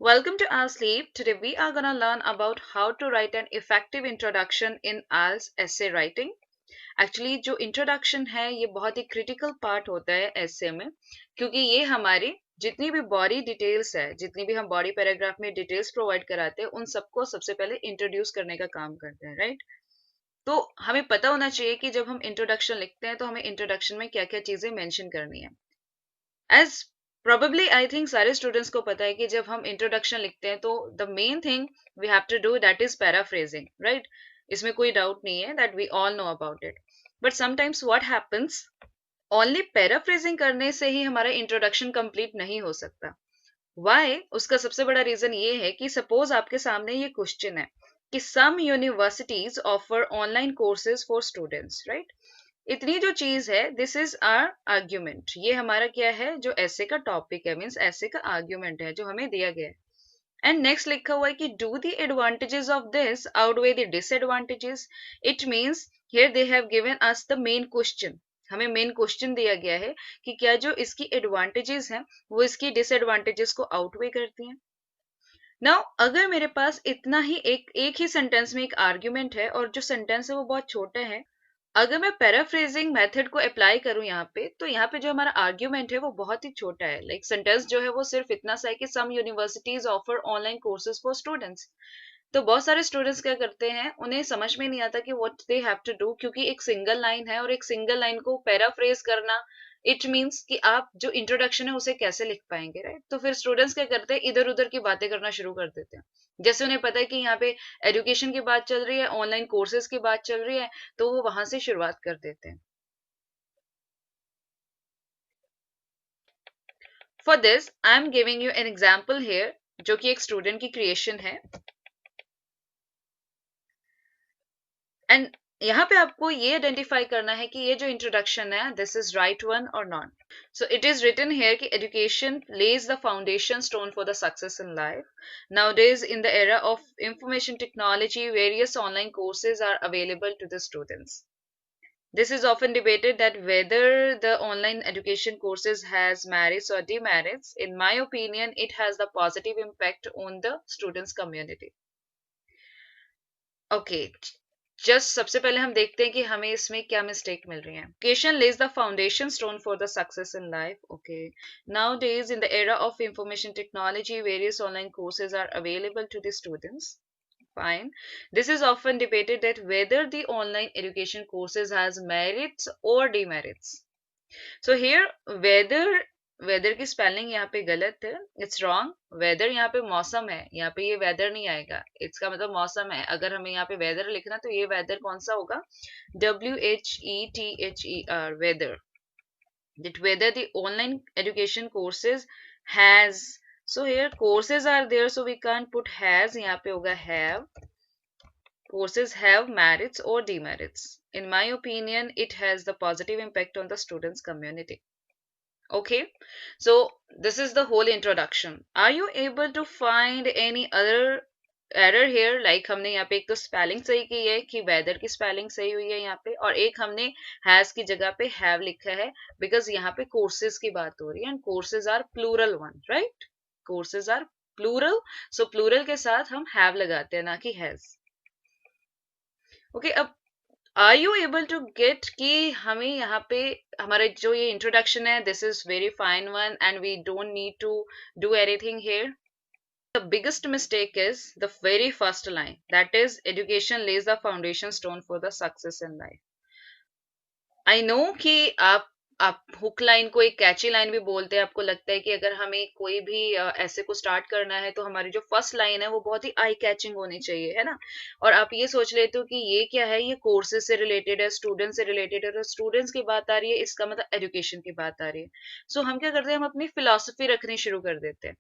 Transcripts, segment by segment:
Welcome to Our Sleep. Today we are going to learn about how to write an effective introduction in ALS essay writing. Actually जो introduction है ये बहुत ही critical part होता है essay में, क्योंकि ये हमारी जितनी भी body details है, जितनी भी हम body paragraph में details provide कराते हैं, उन सबको सबसे पहले introduce करने का काम करते हैं, right? तो हमें पता होना चाहिए कि जब हम introduction लिखते हैं तो हमें introduction में क्या-क्या चीजें mention करनी है. एज प्रोबेबली आई थिंक सारे स्टूडेंट्स को पता है कि जब हम इंट्रोडक्शन लिखते हैं तो the main thing we have to do that is paraphrasing, right? इसमें कोई डाउट नहीं है that we all know about it. But sometimes what happens, only paraphrasing करने से ही हमारा इंट्रोडक्शन कंप्लीट नहीं हो सकता. वाई? उसका सबसे बड़ा रीजन ये है कि सपोज आपके सामने ये क्वेश्चन है कि some universities offer online courses for students, right? इतनी जो चीज है, दिस इज आर आर्ग्यूमेंट. ये हमारा क्या है, जो ऐसे का टॉपिक है, मीन्स ऐसे का आर्ग्यूमेंट है जो हमें दिया गया है. एंड नेक्स्ट लिखा हुआ है कि do the advantages of this outweigh the disadvantages. It means here they have given us the main question. हमें मेन क्वेश्चन दिया गया है कि क्या जो इसकी एडवांटेजेस हैं वो इसकी डिसएडवांटेजेस को आउटवे करती हैं. नाउ अगर मेरे पास इतना ही एक ही सेंटेंस में एक आर्ग्यूमेंट है और जो सेंटेंस है वो बहुत छोटा है, अगर मैं पैराफ्रेजिंग मेथड को अप्लाई करूं यहाँ पे, तो यहाँ पे जो हमारा आर्ग्यूमेंट है वो बहुत ही छोटा है. लाइक सेंटेंस जो है वो सिर्फ इतना सा है कि some universities offer online courses for students. तो बहुत सारे स्टूडेंट्स क्या करते हैं, उन्हें समझ में नहीं आता कि what they have to do, क्योंकि एक सिंगल लाइन है और एक सिंगल लाइन को पैराफ्रेज करना इट मीन्स कि आप जो इंट्रोडक्शन है उसे कैसे लिख पाएंगे, राइट? तो फिर स्टूडेंट्स क्या करते हैं, इधर उधर की बातें करना शुरू कर देते हैं. जैसे उन्हें पता है कि यहाँ पे एजुकेशन की बात चल रही है, ऑनलाइन कोर्सेज की बात चल रही है, तो वो वहां से शुरुआत कर देते हैं. For this I am giving you an example hair, जो कि एक स्टूडेंट की क्रिएशन है. एंड यहाँ पे आपको ये आइडेंटिफाई करना है कि ये जो इंट्रोडक्शन है, दिस इज राइट वन और not. So it is written here कि education lays the foundation stone for the success in life. Nowadays, in the era of information technology, various online courses are available to the students. This is often debated that whether the online education courses has merits or demerits. In my opinion, it has the positive impact on the students community. Okay, just सबसे पहले हम देखते हैं कि हमें इसमें क्या mistake मिल रही है. Education lays the foundation stone for the success in life. Okay, nowadays in the era of information technology various online courses are available to the students. Fine. This is often debated that whether the online education courses has merits or demerits. So here whether whether की spelling यहाँ पे गलत है, it's wrong. Weather यहाँ पे मौसम है, यहाँ पे ये वेदर नहीं आएगा. इसका मतलब मौसम है. अगर हमें यहाँ पे वेदर लिखना तो ये वेदर कौन सा होगा, WHETHER, whether. That whether the online education courses has, so here courses are there, so we can't put has, यहाँ पे होगा have. Courses have merits or demerits. In my opinion, it has the positive impact on the students community. Okay, so this is the whole introduction. Are you able to find any other error here? Like हमने यहाँ पे एक तो spelling सही की है कि weather की स्पेलिंग सही हुई है यहाँ पे, और एक हमने हैज की जगह पे हैव लिखा है, बिकॉज यहाँ पे कोर्सेज की बात हो रही है and courses are plural one, right? Courses are plural, so plural के साथ हम हैव लगाते हैं, ना कि हैज. ओके, अब are you able to get कि हमें यहाँ पे हमारा जो ये इंट्रोडक्शन है, this is very fine one and we don't need to do anything here. The biggest mistake is the very first line, that is education lays the foundation stone for the success in life. I know कि आप hook line को एक कैची line भी बोलते हैं. आपको लगता है कि अगर हमें कोई भी ऐसे को स्टार्ट करना है तो हमारी जो फर्स्ट लाइन है वो बहुत ही आई कैचिंग होनी चाहिए, है ना? और आप ये सोच लेते हो कि ये क्या है, ये कोर्सेज से रिलेटेड है, स्टूडेंट से रिलेटेड है, और स्टूडेंट्स की बात आ रही है, इसका मतलब एजुकेशन की बात आ रही है. सो हम क्या करते हैं, हम अपनी फिलॉसफी रखनी शुरू कर देते हैं.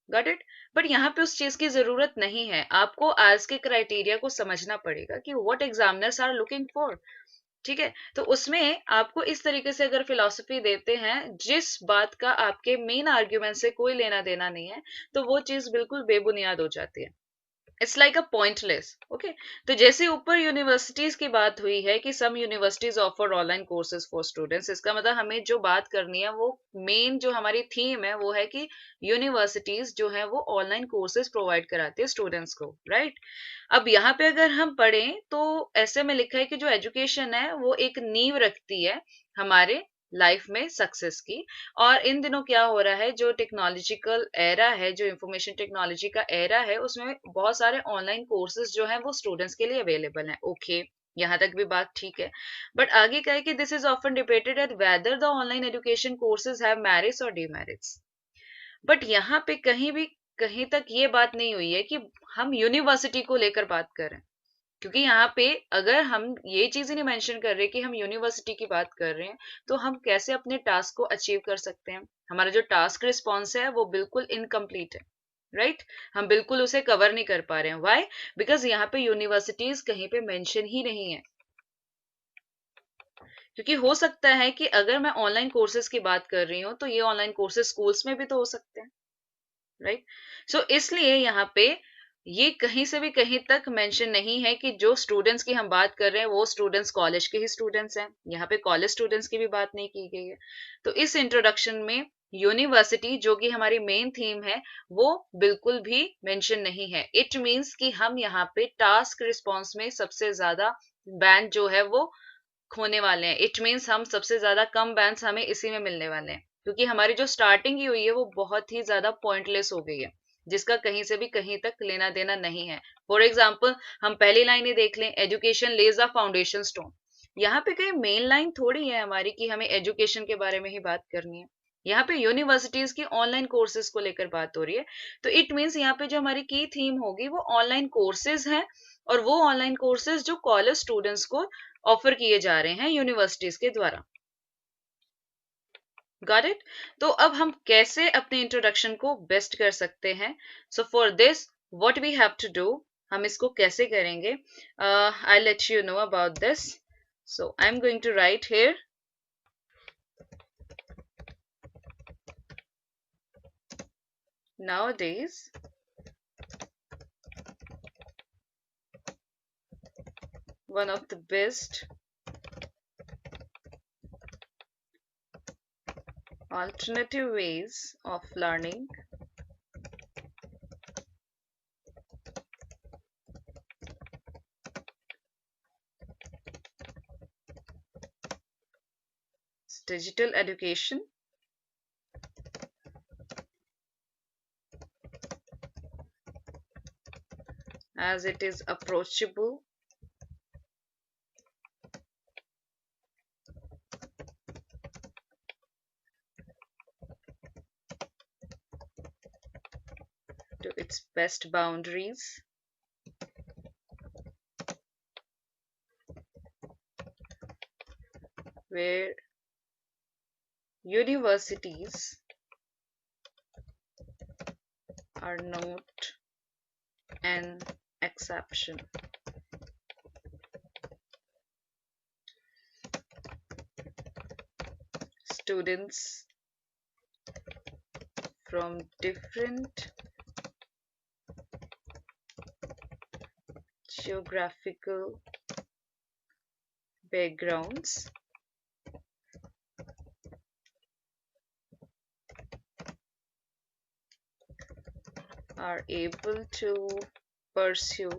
Got it? बट यहाँ पे उस चीज की जरूरत नहीं है. आपको आज के क्राइटेरिया को समझना पड़ेगा कि what examiners are looking for. ठीक है, तो उसमें आपको इस तरीके से अगर फिलॉसफी देते हैं जिस बात का आपके मेन आर्ग्यूमेंट से कोई लेना देना नहीं है, तो वो चीज बिल्कुल बेबुनियाद हो जाती है. It's like a pointless. Okay, तो जैसे ऊपर यूनिवर्सिटीज की बात हुई है कि some universities offer online courses for students, इसका मतलब हमें जो बात करनी है वो मेन जो हमारी थीम है वो है कि यूनिवर्सिटीज जो है वो ऑनलाइन कोर्सेज प्रोवाइड कराती है स्टूडेंट्स को, राइट। अब यहाँ पे अगर हम पढ़ें तो ऐसे में लिखा है कि जो एजुकेशन है वो एक नींव रखती है हमारे लाइफ में सक्सेस की। और इन दिनों क्या हो रहा है, जो टेक्नोलॉजिकल एरा है, जो इंफॉर्मेशन टेक्नोलॉजी का एरा है, उसमें बहुत सारे ऑनलाइन कोर्सेज जो हैं वो स्टूडेंट्स के लिए अवेलेबल हैं। ओके, यहाँ तक भी बात ठीक है। बट आगे क्या है कि this is often debated at whether the online education courses have merits और डिमेरिट्स। बट यहाँ पे कहीं तक ये बात नहीं हुई है कि हम यूनिवर्सिटी को लेकर बात करें, क्योंकि यहाँ पे अगर हम ये चीज ही नहीं मेंशन कर रहे कि हम यूनिवर्सिटी की बात कर रहे हैं, तो हम कैसे अपने टास्क को अचीव कर सकते हैं। हमारा जो टास्क रिस्पॉन्स है वो बिल्कुल इनकम्प्लीट है, राइट। हम बिल्कुल उसे कवर नहीं कर पा रहे हैं। व्हाई? बिकॉज यहाँ पे यूनिवर्सिटीज कहीं पे मेंशन ही नहीं है। क्योंकि हो सकता है कि अगर मैं ऑनलाइन कोर्सेज की बात कर रही हूँ तो ये ऑनलाइन कोर्सेज स्कूल्स में भी तो हो सकते हैं, राइट। सो इसलिए यहाँ पे ये कहीं से भी कहीं तक मेंशन नहीं है कि जो स्टूडेंट्स की हम बात कर रहे हैं वो स्टूडेंट्स कॉलेज के ही स्टूडेंट्स हैं। यहाँ पे कॉलेज स्टूडेंट्स की भी बात नहीं की गई है। तो इस इंट्रोडक्शन में यूनिवर्सिटी जो कि हमारी मेन थीम है वो बिल्कुल भी मेंशन नहीं है। इट मीन्स कि हम यहाँ पे टास्क रिस्पॉन्स में सबसे ज्यादा बैंड जो है वो खोने वाले हैं। इट मीन्स हम सबसे ज्यादा कम बैंड्स हमें इसी में मिलने वाले हैं, क्योंकि हमारी जो स्टार्टिंग की हुई है वो बहुत ही ज्यादा पॉइंटलेस हो गई है, जिसका कहीं से भी कहीं तक लेना देना नहीं है। फॉर एग्जाम्पल, हम पहली लाइन ही देख लें, education lays a foundation stone. यहाँ पे कहीं मेन लाइन थोड़ी है हमारी कि हमें एजुकेशन के बारे में ही बात करनी है। यहाँ पे यूनिवर्सिटीज की ऑनलाइन कोर्सेज को लेकर बात हो रही है। तो इट मीन्स यहाँ पे जो हमारी की थीम होगी वो ऑनलाइन कोर्सेज हैं, और वो ऑनलाइन कोर्सेज जो कॉलेज स्टूडेंट्स को ऑफर किए जा रहे हैं यूनिवर्सिटीज के द्वारा। Got it? तो अब हम कैसे अपने इंट्रोडक्शन को बेस्ट कर सकते हैं? So for this what we have to do, हम इसको कैसे करेंगे? I let you know about this. So I am going to write here, nowadays one of the best alternative ways of learning is digital education, as it is approachable, to its best boundaries, where universities are not an exception. Students from different geographical backgrounds are able to pursue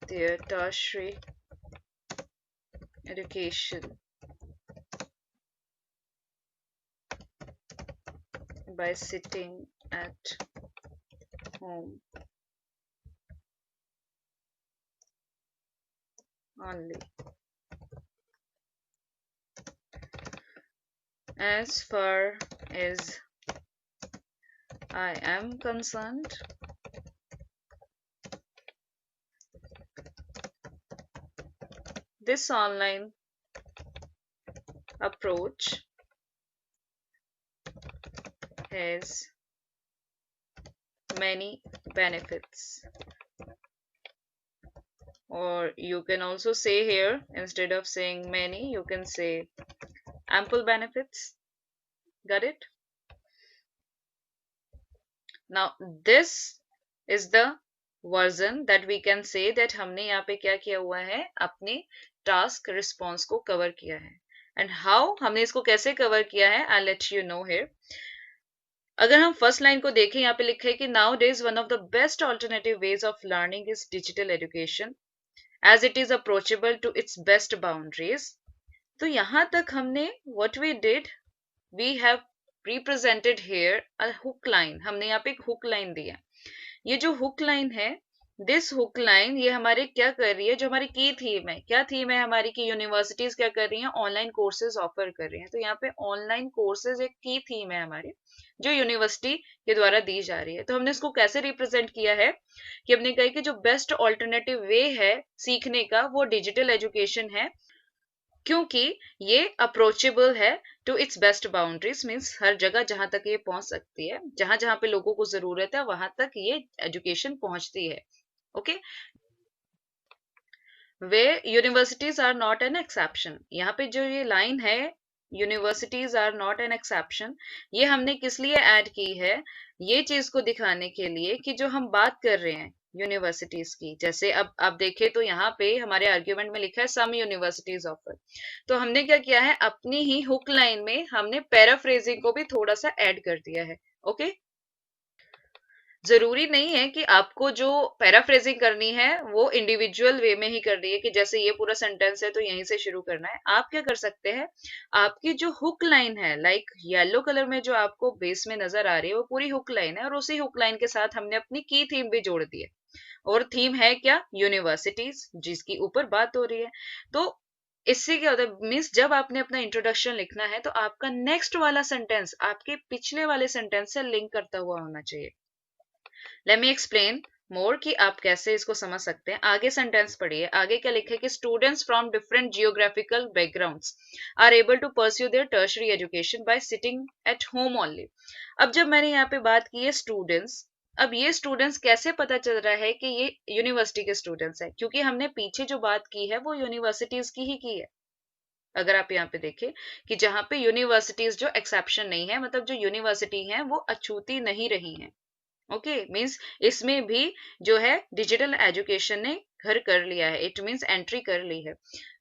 their tertiary education by sitting at home only. As far as I am concerned, this online approach has many benefits, or you can also say here, instead of saying many, you can say ample benefits. Got it? Now this is the version that we can say that हमने यहाँ पे क्या किया हुआ है, अपने task response को cover किया है। एंड हाउ हमने इसको कैसे कवर किया है, आई लेट यू नो हियर। अगर हम फर्स्ट लाइन को देखें, यहाँ पे लिखा है कि nowadays one of the best alternative ways of learning is digital education as it is approachable to its best boundaries. तो यहां तक हमने what we did, we have represented here a hook line. हमने यहाँ पे एक hook line दिया। ये जो हुक लाइन है, दिस हुक लाइन, ये हमारे क्या कर रही है, जो हमारी की थीम है, क्या थीम है हमारी की यूनिवर्सिटीज क्या कर रही हैं, ऑनलाइन कोर्सेज ऑफर कर रही हैं। तो यहाँ पे ऑनलाइन कोर्सेज एक की थीम है हमारी, जो यूनिवर्सिटी के द्वारा दी जा रही है। तो हमने इसको कैसे रिप्रेजेंट किया है कि हमने कहा कि जो बेस्ट ऑल्टरनेटिव वे है सीखने का वो डिजिटल एजुकेशन है, क्योंकि ये अप्रोचेबल है to its best boundaries, means हर जगह जहां तक ये पहुंच सकती है, जहां जहां पे लोगों को जरूरत है वहां तक ये एजुकेशन पहुंचती है। ओके, वे universities are not an exception. यहाँ पे जो ये लाइन है, universities are not an exception, ये हमने किस लिए ऐड की है, ये चीज को दिखाने के लिए कि जो हम बात कर रहे हैं यूनिवर्सिटीज की, जैसे अब आप देखें तो यहाँ पे हमारे आर्ग्यूमेंट में लिखा है सम यूनिवर्सिटीज ऑफर। तो हमने क्या किया है, अपनी ही हुक लाइन में हमने पैराफ्रेजिंग को भी थोड़ा सा ऐड कर दिया है। ओके, जरूरी नहीं है कि आपको जो पैराफ्रेजिंग करनी है वो इंडिविजुअल वे में ही करनी है, कि जैसे ये पूरा सेंटेंस है तो यहीं से शुरू करना है। आप क्या कर सकते हैं, आपकी जो हुक लाइन है, लाइक येलो कलर में जो आपको बेस में नजर आ रही है, वो पूरी हुक लाइन है, और उसी हुक लाइन के साथ हमने अपनी की थीम भी जोड़ दी है। और थीम है क्या, यूनिवर्सिटीज, जिसकी ऊपर बात हो रही है। तो इससे क्या होता है, मीन्स जब आपने अपना इंट्रोडक्शन लिखना है तो आपका नेक्स्ट वाला सेंटेंस आपके पिछले वाले सेंटेंस से लिंक करता हुआ होना चाहिए। लेट मी एक्सप्लेन मोर कि आप कैसे इसको समझ सकते हैं। आगे सेंटेंस पढ़िए, आगे क्या लिखा है कि students from different geographical backgrounds are able to pursue their tertiary education by sitting at home only. अब जब मैंने यहाँ पे बात की है स्टूडेंट्स, अब ये स्टूडेंट्स कैसे पता चल रहा है कि ये यूनिवर्सिटी के स्टूडेंट्स हैं, क्योंकि हमने पीछे जो बात की है वो यूनिवर्सिटीज की ही की है। अगर आप यहाँ पे देखें कि जहाँ पे यूनिवर्सिटीज जो एक्सेप्शन नहीं है, मतलब जो यूनिवर्सिटी है वो अछूती नहीं रही है। ओके, मीन्स इसमें भी जो है डिजिटल एजुकेशन ने घर कर लिया है, इट मीन्स एंट्री कर ली है।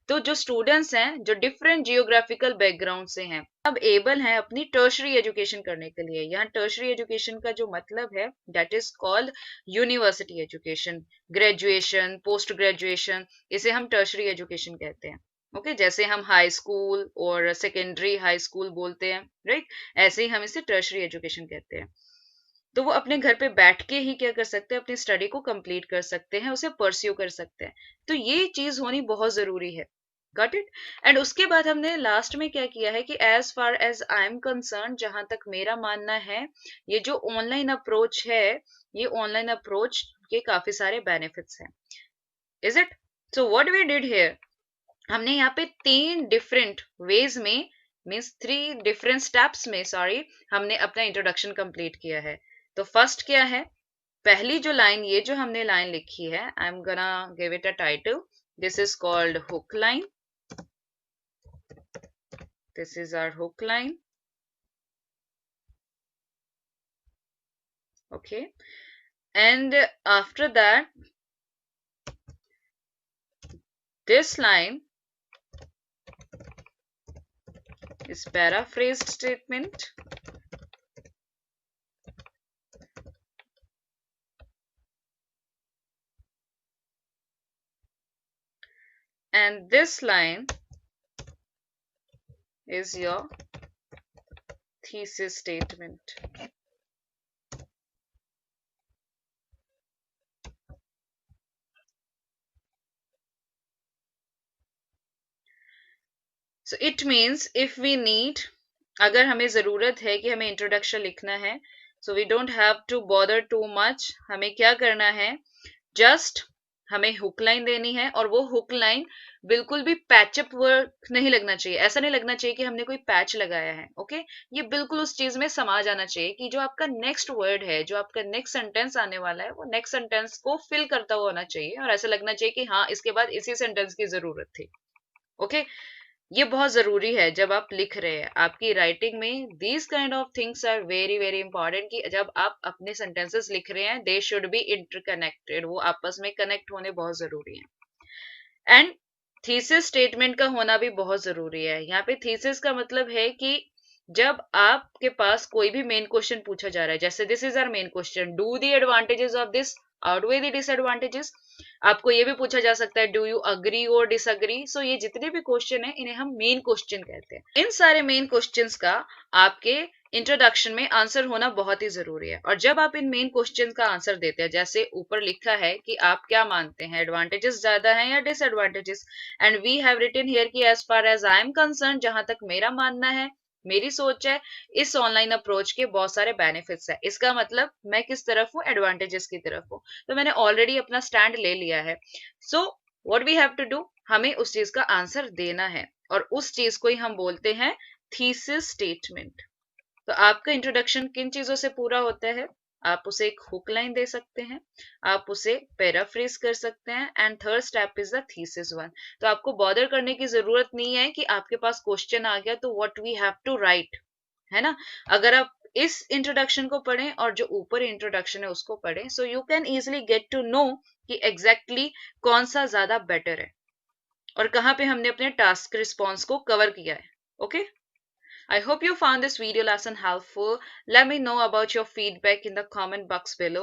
तो जो स्टूडेंट्स हैं जो डिफरेंट जियोग्राफिकल बैकग्राउंड से हैं, अब एबल हैं अपनी टर्शरी एजुकेशन करने के लिए। यहाँ टर्शरी एजुकेशन का जो मतलब है that is called university education, graduation, post graduation, इसे हम टर्शरी एजुकेशन कहते हैं। ओके, जैसे हम हाई स्कूल और सेकेंडरी हाई स्कूल बोलते हैं, राइट, ऐसे ही हम इसे टर्शरी एजुकेशन कहते हैं। तो वो अपने घर पे बैठ के ही क्या कर सकते हैं, अपनी स्टडी को कंप्लीट कर सकते हैं, उसे परस्यू कर सकते हैं। तो ये चीज होनी बहुत जरूरी है। Got it. एंड उसके बाद हमने लास्ट में क्या किया है कि as far as I am concern, जहां तक मेरा मानना है, ये जो ऑनलाइन अप्रोच है, ये ऑनलाइन अप्रोच के काफी सारे बेनिफिट्स हैं। Is it? So what we did here, हमने यहाँ पे 3 डिफरेंट वेज में, मीन्स 3 डिफरेंट स्टेप्स में, सॉरी, हमने अपना इंट्रोडक्शन कंप्लीट किया है। तो फर्स्ट क्या है, पहली जो लाइन, ये जो हमने लाइन लिखी है, I am gonna give it a title, this is called hook line, this is our hook line. Okay, and after that this line is paraphrased statement, and this line is your thesis statement. So it means if we need, अगर हमें जरूरत है कि हमें introduction लिखना है, so we don't have to bother too much, हमें क्या करना है, जस्ट हमें हुक लाइन देनी है, और वो हुक लाइन बिल्कुल भी पैचअप वर्क नहीं लगना चाहिए। ऐसा नहीं लगना चाहिए कि हमने कोई पैच लगाया है। ओके, ये बिल्कुल उस चीज में समा जाना चाहिए कि जो आपका नेक्स्ट वर्ड है, जो आपका नेक्स्ट सेंटेंस आने वाला है, वो नेक्स्ट सेंटेंस को फिल करता हुआ होना चाहिए, और ऐसा लगना चाहिए कि हाँ, इसके बाद इसी सेंटेंस की जरूरत थी। ओके, ये बहुत जरूरी है जब आप लिख रहे हैं आपकी राइटिंग में। These kind of things are very very important कि जब आप अपने सेंटेंसेस लिख रहे हैं दे शुड बी इंटरकनेक्टेड, वो आपस में कनेक्ट होने बहुत जरूरी है। एंड थीसिस स्टेटमेंट का होना भी बहुत जरूरी है। यहाँ पे थीसिस का मतलब है कि जब आपके पास कोई भी मेन क्वेश्चन पूछा जा रहा है, जैसे this is our main question, do the advantages of this outweigh the disadvantages. आपको ये भी पूछा जा सकता है डू यू अग्री और डिसअग्री। सो ये जितने भी क्वेश्चन है इन्हें हम मेन क्वेश्चन कहते हैं। इन सारे मेन क्वेश्चंस का आपके इंट्रोडक्शन में आंसर होना बहुत ही जरूरी है। और जब आप इन मेन क्वेश्चन का आंसर देते हैं, जैसे ऊपर लिखा है कि आप क्या मानते हैं एडवांटेजेस ज्यादा हैं या disadvantages, and we have written here कि as far as I am concern, जहां तक मेरा मानना है, मेरी सोच है, इस ऑनलाइन अप्रोच के बहुत सारे बेनिफिट्स है। इसका मतलब मैं किस तरफ हूँ, एडवांटेजेस की तरफ हूँ। तो मैंने ऑलरेडी अपना स्टैंड ले लिया है। So what we have to do, हमें उस चीज का आंसर देना है और उस चीज को ही हम बोलते हैं थीसिस स्टेटमेंट। तो आपका इंट्रोडक्शन किन चीजों से पूरा होता है, आप उसे एक हुक लाइन दे सकते हैं, आप उसे पैराफ्रेज कर सकते हैं, and third step is the thesis one. तो आपको बॉदर करने की जरूरत नहीं है कि आपके पास क्वेश्चन आ गया तो what we have to write, है ना। अगर आप इस इंट्रोडक्शन को पढ़ें और जो ऊपर इंट्रोडक्शन है उसको पढ़ें, so you can easily get to know कि एग्जैक्टली कौन सा ज्यादा बेटर है और कहाँ पे हमने अपने टास्क रिस्पॉन्स को कवर किया है। Okay, I hope you found this video lesson helpful. Let me know about your feedback in the comment box below.